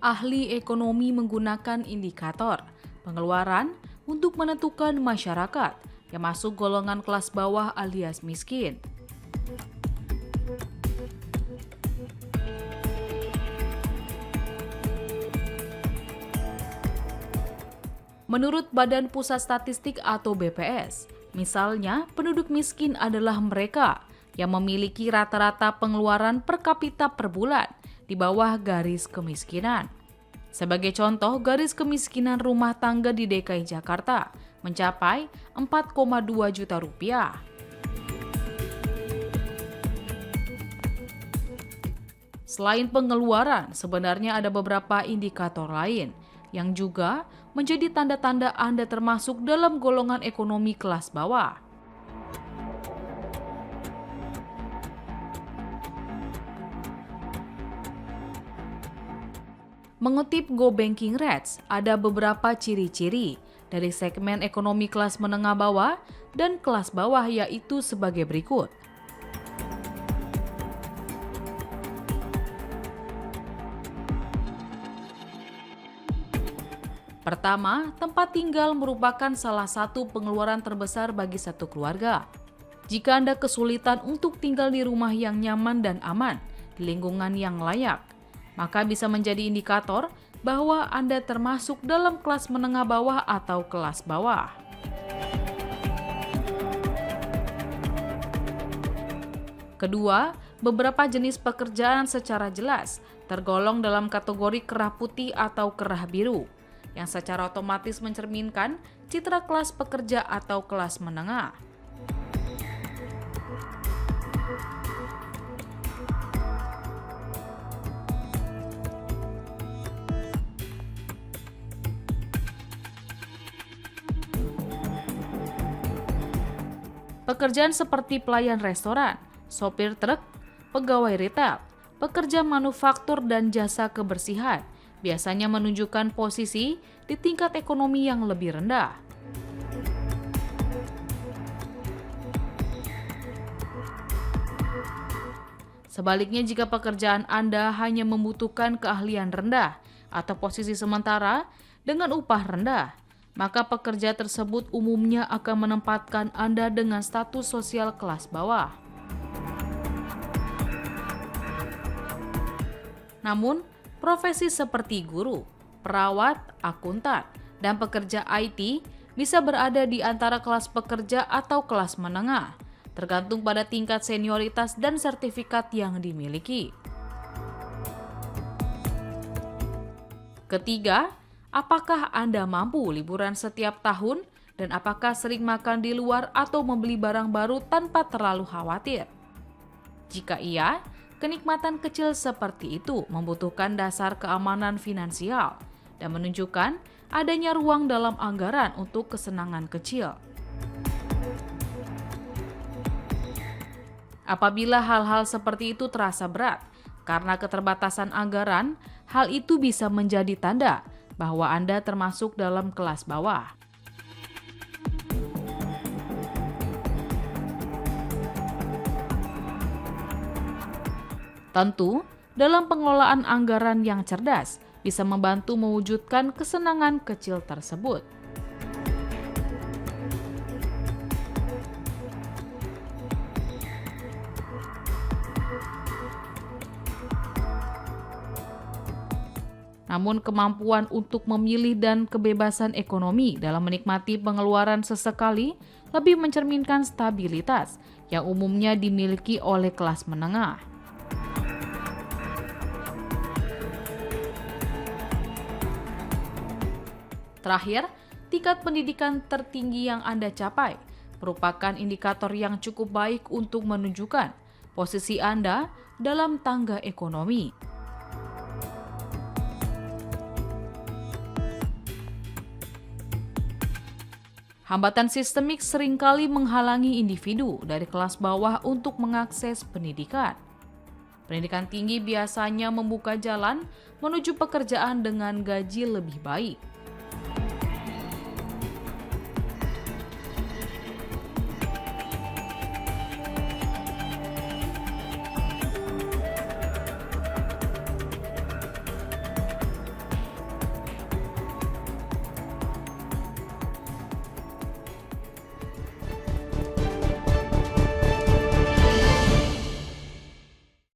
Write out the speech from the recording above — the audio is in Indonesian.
Ahli ekonomi menggunakan indikator pengeluaran untuk menentukan masyarakat yang masuk golongan kelas bawah alias miskin. Menurut Badan Pusat Statistik atau BPS, misalnya penduduk miskin adalah mereka yang memiliki rata-rata pengeluaran per kapita per bulan di bawah garis kemiskinan. Sebagai contoh, garis kemiskinan rumah tangga di DKI Jakarta mencapai 4,2 juta rupiah. Selain pengeluaran, sebenarnya ada beberapa indikator lain yang juga menjadi tanda-tanda Anda termasuk dalam golongan ekonomi kelas bawah. Mengutip Go Banking Rates, ada beberapa ciri-ciri dari segmen ekonomi kelas menengah bawah dan kelas bawah, yaitu sebagai berikut. Pertama, tempat tinggal merupakan salah satu pengeluaran terbesar bagi satu keluarga. Jika Anda kesulitan untuk tinggal di rumah yang nyaman dan aman, di lingkungan yang layak, maka bisa menjadi indikator bahwa Anda termasuk dalam kelas menengah bawah atau kelas bawah. Kedua, beberapa jenis pekerjaan secara jelas tergolong dalam kategori kerah putih atau kerah biru, yang secara otomatis mencerminkan citra kelas pekerja atau kelas menengah. Pekerjaan seperti pelayan restoran, sopir truk, pegawai retail, pekerja manufaktur dan jasa kebersihan biasanya menunjukkan posisi di tingkat ekonomi yang lebih rendah. Sebaliknya, jika pekerjaan Anda hanya membutuhkan keahlian rendah atau posisi sementara dengan upah rendah, maka pekerja tersebut umumnya akan menempatkan Anda dengan status sosial kelas bawah. Namun, profesi seperti guru, perawat, akuntan, dan pekerja IT bisa berada di antara kelas pekerja atau kelas menengah, tergantung pada tingkat senioritas dan sertifikat yang dimiliki. Ketiga, apakah Anda mampu liburan setiap tahun dan apakah sering makan di luar atau membeli barang baru tanpa terlalu khawatir? Jika iya, kenikmatan kecil seperti itu membutuhkan dasar keamanan finansial dan menunjukkan adanya ruang dalam anggaran untuk kesenangan kecil. Apabila hal-hal seperti itu terasa berat karena keterbatasan anggaran, hal itu bisa menjadi tanda bahwa Anda termasuk dalam kelas bawah. Tentu, dalam pengelolaan anggaran yang cerdas bisa membantu mewujudkan kesenangan kecil tersebut. Namun kemampuan untuk memilih dan kebebasan ekonomi dalam menikmati pengeluaran sesekali lebih mencerminkan stabilitas yang umumnya dimiliki oleh kelas menengah. Terakhir, tingkat pendidikan tertinggi yang Anda capai merupakan indikator yang cukup baik untuk menunjukkan posisi Anda dalam tangga ekonomi. Hambatan sistemik seringkali menghalangi individu dari kelas bawah untuk mengakses pendidikan. Pendidikan tinggi biasanya membuka jalan menuju pekerjaan dengan gaji lebih baik.